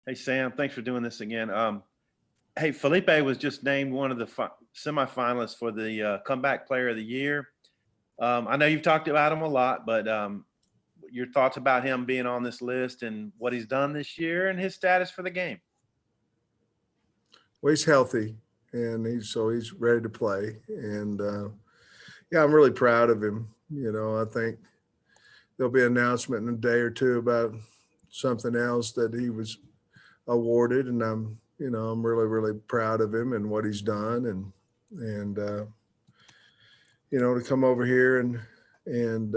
Hey, Sam, thanks for doing this again. Hey, Felipe was just named one of the semifinalists for the Comeback Player of the Year. I know you've talked about him a lot, but your thoughts about him being on this list and what he's done this year and his status for the game. Well, he's healthy, and he's ready to play. And, yeah, I'm really proud of him. You know, I think there'll be an announcement in a day or two about something else that he was awarded, and I'm really, really proud of him and what he's done, and to come over here and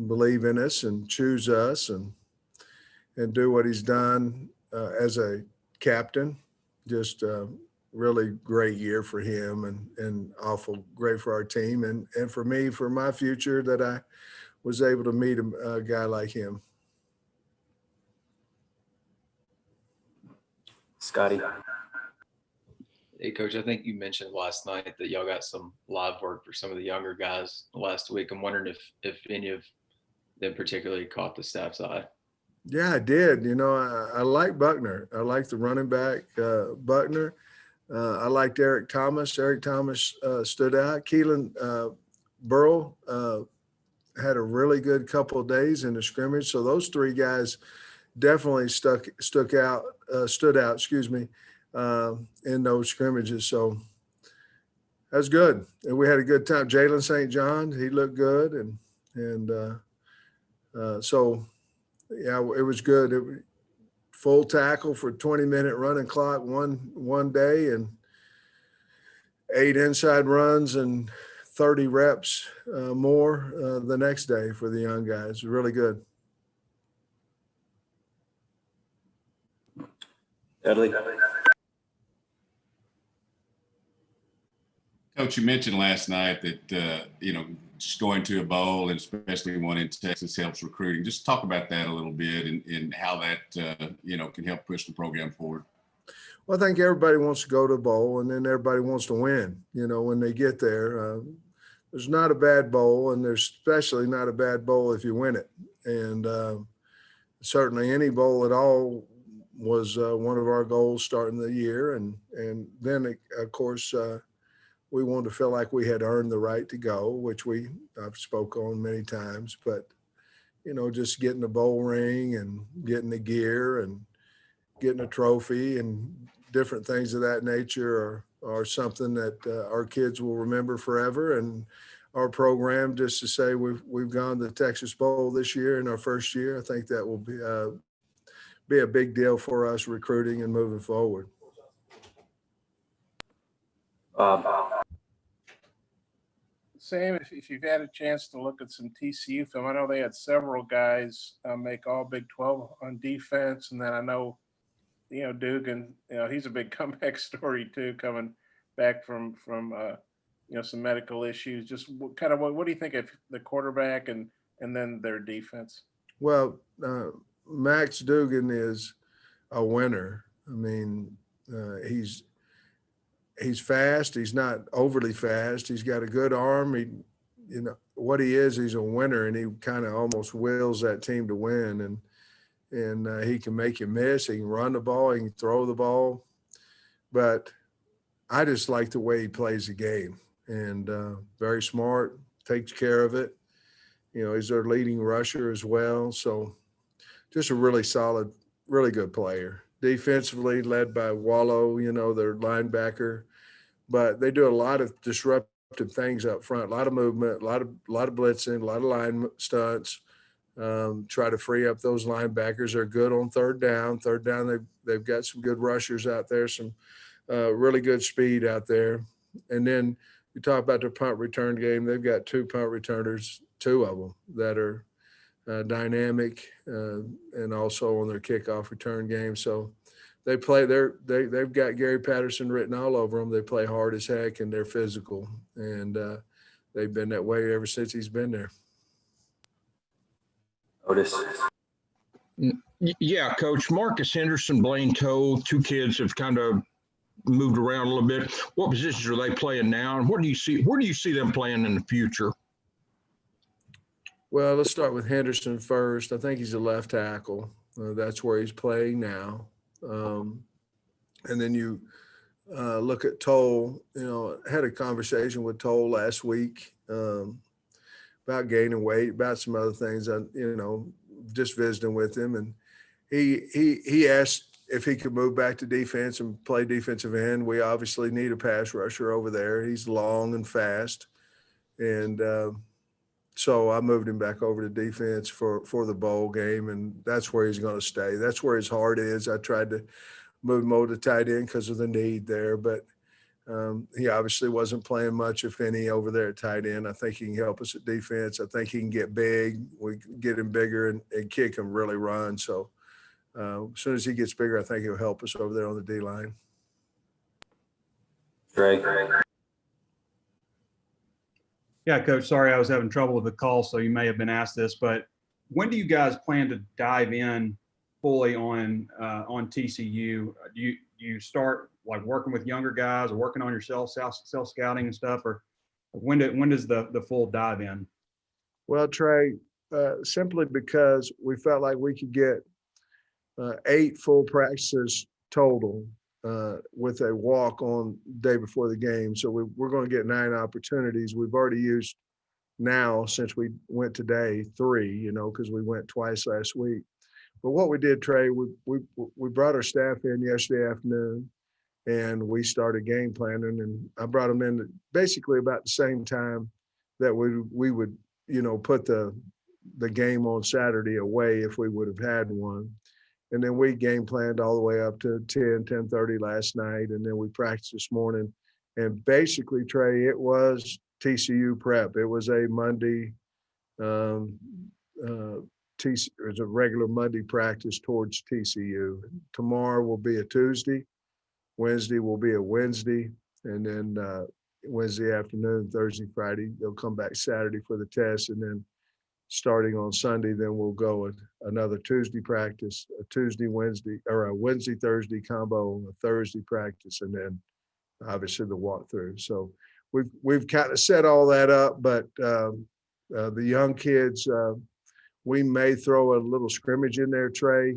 believe in us and choose us and do what he's done as a captain. Just really great year for him, and awful great for our team, and for me, for my future, that I was able to meet a guy like him. Scotty. Hey, Coach, I think you mentioned last night that y'all got some live work for some of the younger guys last week. I'm wondering if any of them particularly caught the staff's eye. Yeah, I did. I like Buckner. I like the running back, Buckner. I liked Eric Thomas. Eric Thomas stood out. Keelan Burrow had a really good couple of days in the scrimmage. So those three guys definitely stood out, in those scrimmages. So that's good. And we had a good time. Jalen St. John, he looked good. And so, yeah, it was good. Full tackle for 20-minute running clock one day, and 8 inside runs and 30 reps more the next day for the young guys. Really good. Dudley. Coach, you mentioned last night that, just going to a bowl, and especially one in Texas, helps recruiting. Just talk about that a little bit and how that, can help push the program forward. Well, I think everybody wants to go to a bowl, and then everybody wants to win, when they get there. There's not a bad bowl, and there's especially not a bad bowl if you win it. And certainly any bowl at all was one of our goals starting the year. And then, of course, we wanted to feel like we had earned the right to go, which I've spoke on many times. But, just getting the bowl ring and getting the gear and getting a trophy and different things of that nature are something that our kids will remember forever. And our program, just to say we've gone to the Texas Bowl this year in our first year, I think that will be a big deal for us recruiting and moving forward. Sam, if you've had a chance to look at some TCU film, I know they had several guys make all Big 12 on defense, and then I know, Dugan, he's a big comeback story too, coming back from some medical issues. Just what do you think of the quarterback and then their defense? Well, Max Dugan is a winner. I mean, he's fast. He's not overly fast. He's got a good arm. He's a winner, and he kind of almost wills that team to win. And he can make you miss. He can run the ball. He can throw the ball. But I just like the way he plays the game, and very smart, takes care of it. He's their leading rusher as well. So just a really solid, really good player. Defensively led by Wallow, their linebacker, but they do a lot of disruptive things up front, a lot of movement, a lot of blitzing, a lot of line stunts. Try to free up those linebackers. They're good on third down. They've got some good rushers out there, some really good speed out there. And then you talk about their punt return game. They've got 2 punt returners, 2 of them that are dynamic, and also on their kickoff return game. So they've got Gary Patterson written all over them. They play hard as heck, and they're physical, and they've been that way ever since he's been there. Otis. Yeah, Coach. Marcus Henderson, Blaine Toe, 2 kids have kind of moved around a little bit. What positions are they playing now, and where do you see them playing in the future? Well, let's start with Henderson first. I think he's a left tackle. That's where he's playing now. And then you look at Toll. I had a conversation with Toll last week about gaining weight, about some other things. Just visiting with him, and he asked if he could move back to defense and play defensive end. We obviously need a pass rusher over there. He's long and fast, and so I moved him back over to defense for the bowl game, and that's where he's going to stay. That's where his heart is. I tried to move him over to tight end because of the need there, but he obviously wasn't playing much, if any, over there at tight end. I think he can help us at defense. I think he can get big. We get him bigger, and kid can really run. So as soon as he gets bigger, I think he'll help us over there on the D line. Great. Yeah, Coach, sorry I was having trouble with the call, so you may have been asked this, but when do you guys plan to dive in fully on TCU? Do you start like working with younger guys or working on your self scouting and stuff, or when does the full dive in? Well, Trey, simply because we felt like we could get 8 full practices total with a walk on the day before the game. So we're going to get 9 opportunities. We've already used now, since we went today, 3, because we went twice last week. But what we did, Trey, we brought our staff in yesterday afternoon, and we started game planning. And I brought them in basically about the same time that we would, put the game on Saturday away if we would have had one. And then we game planned all the way up to 10:30 last night. And then we practiced this morning. And basically, Trey, it was TCU prep. It was a Monday, it was a regular Monday practice towards TCU. Tomorrow will be a Tuesday. Wednesday will be a Wednesday. And then Wednesday afternoon, Thursday, Friday, they'll come back Saturday for the test. And then starting on Sunday, then we'll go with another Tuesday practice, a Tuesday, Wednesday, or a Wednesday, Thursday combo, a Thursday practice, and then obviously the walkthrough. So we've kind of set all that up, but the young kids, we may throw a little scrimmage in there, Trey,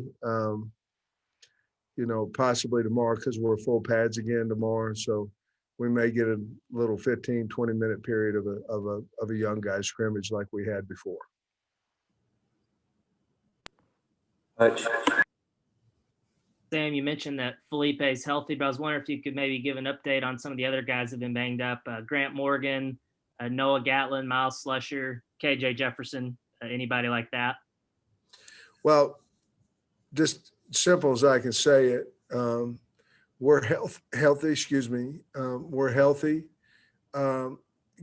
possibly tomorrow, because we're full pads again tomorrow. So we may get a little 15, 20-minute period of a young guy scrimmage like we had before. Sam, you mentioned that Felipe is healthy, but I was wondering if you could maybe give an update on some of the other guys that have been banged up. Grant Morgan, Noah Gatlin, Miles Slusher, KJ Jefferson, anybody like that? Well, just simple as I can say it, we're healthy. Excuse me. We're healthy.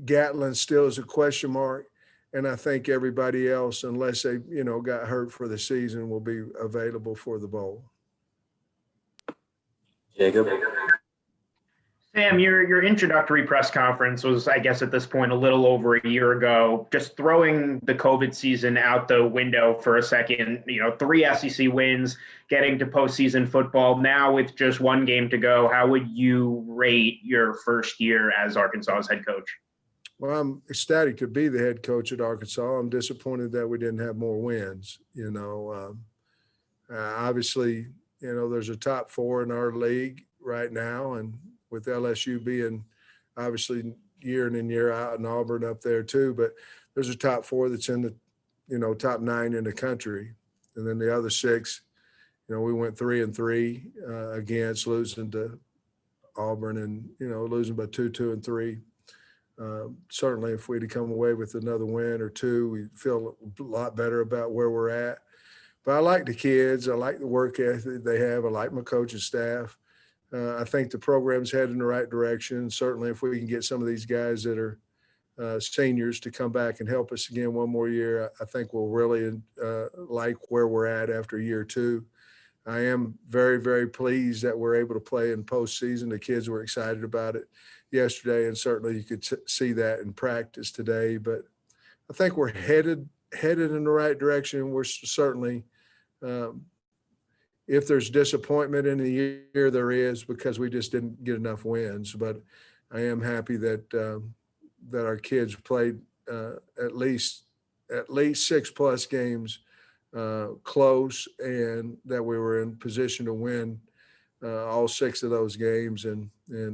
Gatlin still is a question mark. And I think everybody else, unless they, got hurt for the season, will be available for the bowl. Jacob. Sam, your introductory press conference was, I guess, at this point, a little over a year ago. Just throwing the COVID season out the window for a second, 3 SEC wins, getting to postseason football. Now with just 1 game to go, how would you rate your first year as Arkansas's head coach? Well, I'm ecstatic to be the head coach at Arkansas. I'm disappointed that we didn't have more wins. Obviously, there's a top 4 in our league right now, and with LSU being obviously year in and year out, and Auburn up there too. But there's a top 4 that's in the, top 9 in the country, and then the other 6, we went 3-3 against, losing to Auburn, and losing by 2, 2, and 3. Certainly, if we'd have come away with another win or 2, we feel a lot better about where we're at. But I like the kids. I like the work ethic they have. I like my coaching staff. I think the program's headed in the right direction. Certainly, if we can get some of these guys that are seniors to come back and help us again one more year, I think we'll really like where we're at after year 2. I am very, very pleased that we're able to play in postseason. The kids were excited about it yesterday, and certainly you could see that in practice today. But I think we're headed in the right direction. We're certainly, if there's disappointment in the year, there is, because we just didn't get enough wins. But I am happy that our kids played at least 6+ games close, and that we were in position to win all 6 of those games, and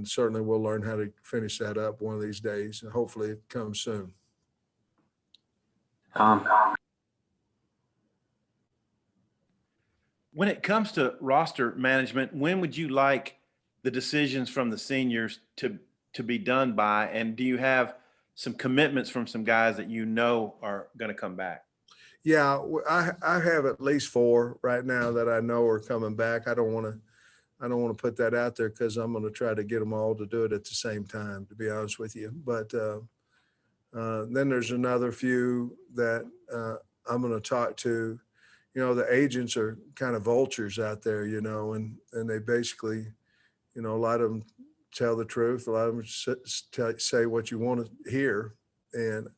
certainly we'll learn how to finish that up one of these days, and hopefully it comes soon. When it comes to roster management, when would you like the decisions from the seniors to be done by? And do you have some commitments from some guys that you know are going to come back? Yeah, I have at least 4 right now that I know are coming back. I don't want to put that out there because I'm going to try to get them all to do it at the same time, to be honest with you. But then there's another few that I'm going to talk to. You know, the agents are kind of vultures out there, you know, and they basically, you know, a lot of them tell the truth. A lot of them say what you want to hear. And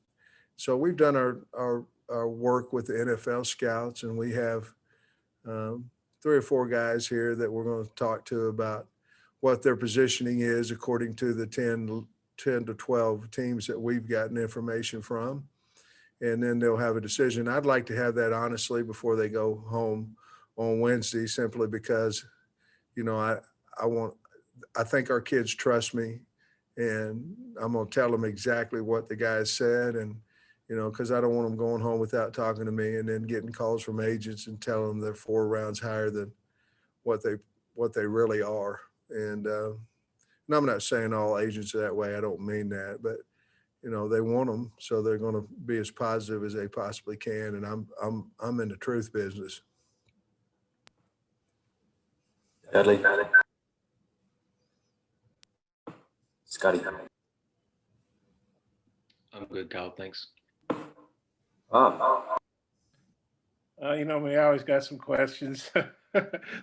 so we've done our work with the NFL scouts, and we have 3 or 4 guys here that we're going to talk to about what their positioning is according to the 10 to 12 teams that we've gotten information from. And then they'll have a decision. I'd like to have that honestly before they go home on Wednesday, simply because, you know, I think our kids trust me, and I'm going to tell them exactly what the guys said. And, you know, because I don't want them going home without talking to me and then getting calls from agents and telling them they're 4 rounds higher than what they really are. And I'm not saying all agents are that way. I don't mean that, but you know, they want them, so they're going to be as positive as they possibly can. And I'm in the truth business. Dudley. Scotty. I'm good, Kyle. Thanks. You know me, I always got some questions.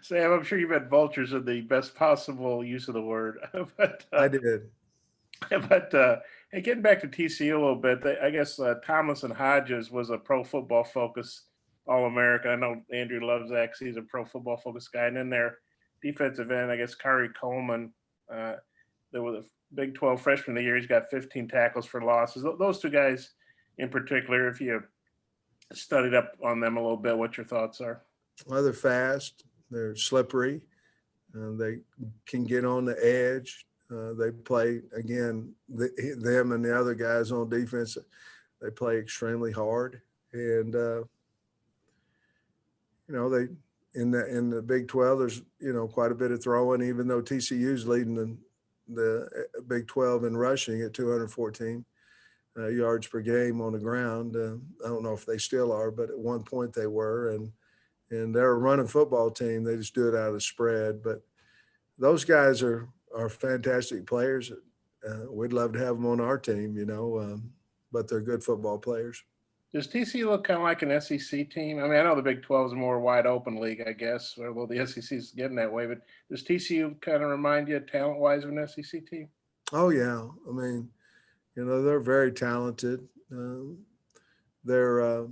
Sam, I'm sure you've had vultures in the best possible use of the word. But I did. But hey, getting back to TCU a little bit, I guess Thomas and Hodges was a Pro Football Focus All-American. I know Andrew loves that because he's a Pro Football Focus guy. And then their defensive end, I guess Kari Coleman, there was a Big 12 freshman of the year. He's got 15 tackles for losses. Those 2 guys in particular, if you studied up on them a little bit, what your thoughts are? Well, they're fast. They're slippery. They can get on the edge. They play, again, them and the other guys on defense, they play extremely hard. And, you know, they in the Big 12, there's, you know, quite a bit of throwing, even though TCU's leading the Big 12 in rushing at 214 yards per game on the ground. I don't know if they still are, but at one point they were. And they're a running football team. They just do it out of spread. But those guys are fantastic players. We'd love to have them on our team, you know, but they're good football players. Does TCU look kind of like an SEC team? I mean, I know the Big 12 is a more wide open league, I guess, although the SEC is getting that way. But does TCU kind of remind you talent-wise of an SEC team? Oh, yeah. I mean, you know, they're very talented. They're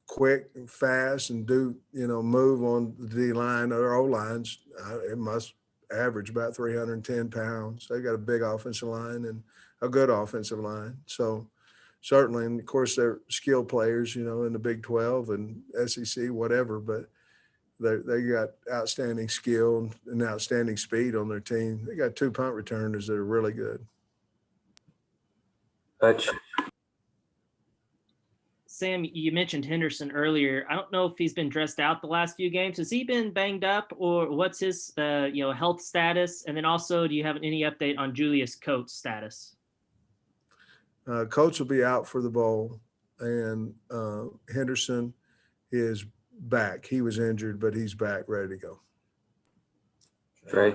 quick and fast and do, you know, move on the D-line or O-lines. It must average about 310 pounds. They've got a big offensive line and a good offensive line. So certainly, and of course, they're skilled players, you know, in the Big 12 and SEC, whatever, but they got outstanding skill and outstanding speed on their team. They got 2 punt returners that are really good. Coach. Sam, you mentioned Henderson earlier. I don't know if he's been dressed out the last few games. Has he been banged up, or what's his health status? And then also, do you have any update on Julius Coates' status? Coates will be out for the bowl, and Henderson is back. He was injured, but he's back, ready to go. Trey.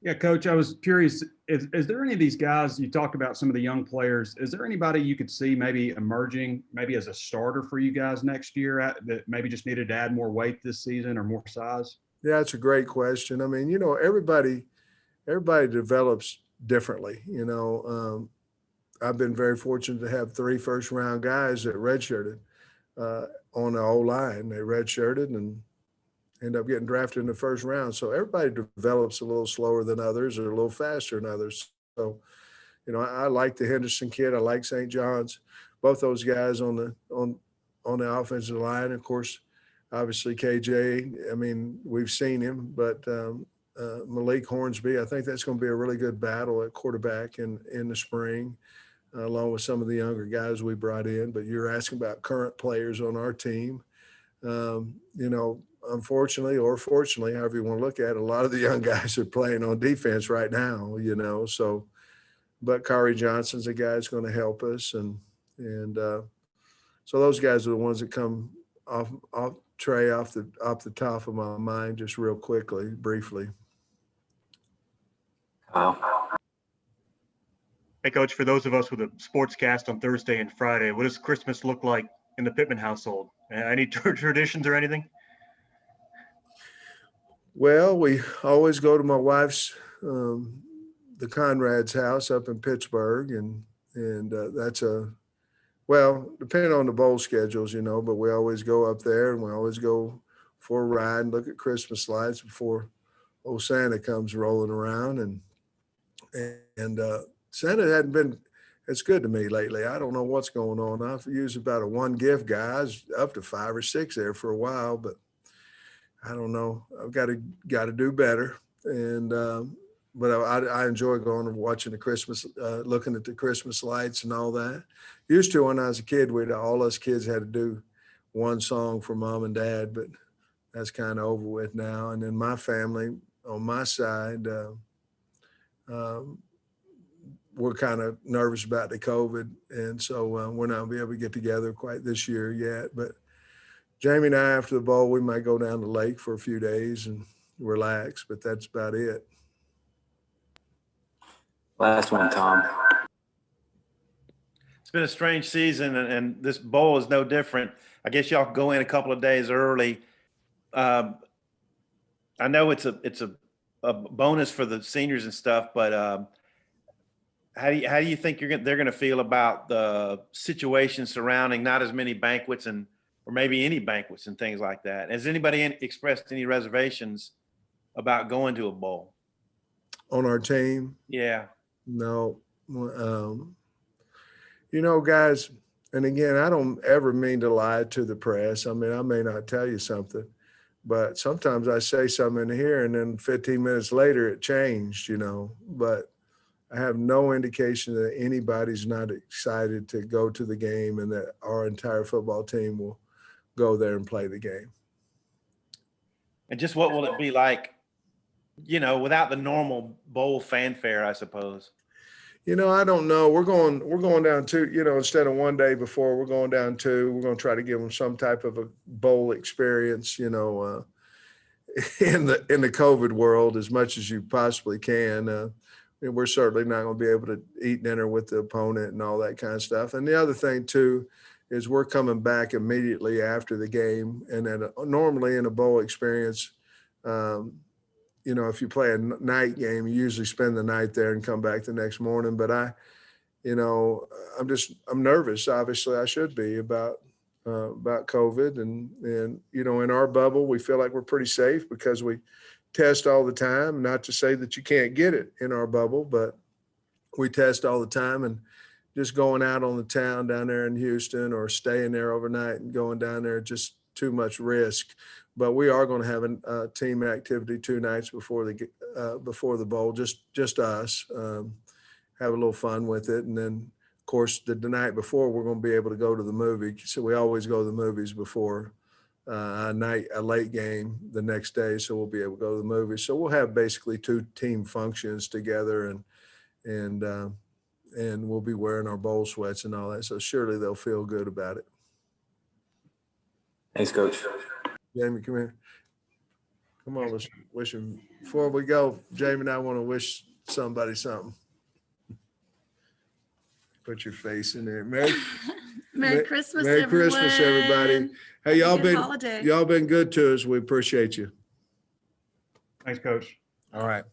Yeah, Coach, I was curious, is there any of these guys, you talked about some of the young players, is there anybody you could see maybe emerging, maybe as a starter for you guys next year that maybe just needed to add more weight this season or more size? Yeah, that's a great question. I mean, you know, everybody develops differently. You know, I've been very fortunate to have 3 first-round guys that redshirted on the O-line. They redshirted and end up getting drafted in the first round. So everybody develops a little slower than others or a little faster than others. So, you know, I like the Henderson kid. I like St. John's. Both those guys on the offensive line. Of course, obviously KJ, I mean, we've seen him, but Malik Hornsby, I think that's going to be a really good battle at quarterback in the spring, along with some of the younger guys we brought in. But you're asking about current players on our team. Unfortunately or fortunately, however you want to look at it, a lot of the young guys are playing on defense right now, so, but Kari Johnson's a guy that's going to help us. And so those guys are the ones that come off the top of my mind, just real quickly, briefly. Kyle. Hey, Coach, for those of us with a sports cast on Thursday and Friday, what does Christmas look like in the Pittman household? Any traditions or anything? Well, we always go to my wife's, the Conrad's house up in Pittsburgh, and that's depending on the bowl schedules, but we always go up there, and we always go for a ride and look at Christmas lights before old Santa comes rolling around. And Santa hadn't been as good to me lately. I don't know what's going on. I've used about a one gift guy. I was up to 5 or 6 there for a while, but I don't know. I've got to do better. And but I enjoy going and watching the Christmas, looking at the Christmas lights and all that. Used to when I was a kid, all us kids had to do one song for mom and dad, but that's kind of over with now. And then my family on my side, we're kind of nervous about the COVID, and so we're not gonna be able to get together quite this year yet. But Jamie and I, after the bowl, we might go down to the lake for a few days and relax, but that's about it. Last one, Tom. It's been a strange season, and this bowl is no different. I guess y'all go in a couple of days early. I know it's a bonus for the seniors and stuff, but how do you think they're going to feel about the situation surrounding not as many banquets or maybe any banquets and things like that? Has anybody expressed any reservations about going to a bowl? On our team? Yeah. No. Guys, and again, I don't ever mean to lie to the press. I mean, I may not tell you something, but sometimes I say something in here and then 15 minutes later it changed, but I have no indication that anybody's not excited to go to the game and that our entire football team will go there and play the game. And just what will it be like, without the normal bowl fanfare, I suppose? I don't know. We're going down 2, instead of one day before, we're going down 2. We're going to try to give them some type of a bowl experience, in the COVID world as much as you possibly can. We're certainly not going to be able to eat dinner with the opponent and all that kind of stuff. And the other thing too is we're coming back immediately after the game. And then normally in a bowl experience, if you play a night game, you usually spend the night there and come back the next morning. But I'm nervous. Obviously I should be about COVID and, in our bubble, we feel like we're pretty safe because we test all the time. Not to say that you can't get it in our bubble, but we test all the time, and just going out on the town down there in Houston or staying there overnight and going down there, just too much risk. But we are going to have a team activity 2 nights before the bowl, just us, have a little fun with it. And then of course the night before we're going to be able to go to the movie. So we always go to the movies before a late game the next day. So we'll be able to go to the movies. So we'll have basically 2 team functions together, and we'll be wearing our bowl sweats and all that. So surely they'll feel good about it. Thanks, Coach. Jamie, come here. Come on, let's wish him. Before we go, Jamie and I want to wish somebody something. Put your face in there. Merry Christmas, Merry everyone. Christmas, everybody. Hey, y'all been good to us. We appreciate you. Thanks, Coach. All right.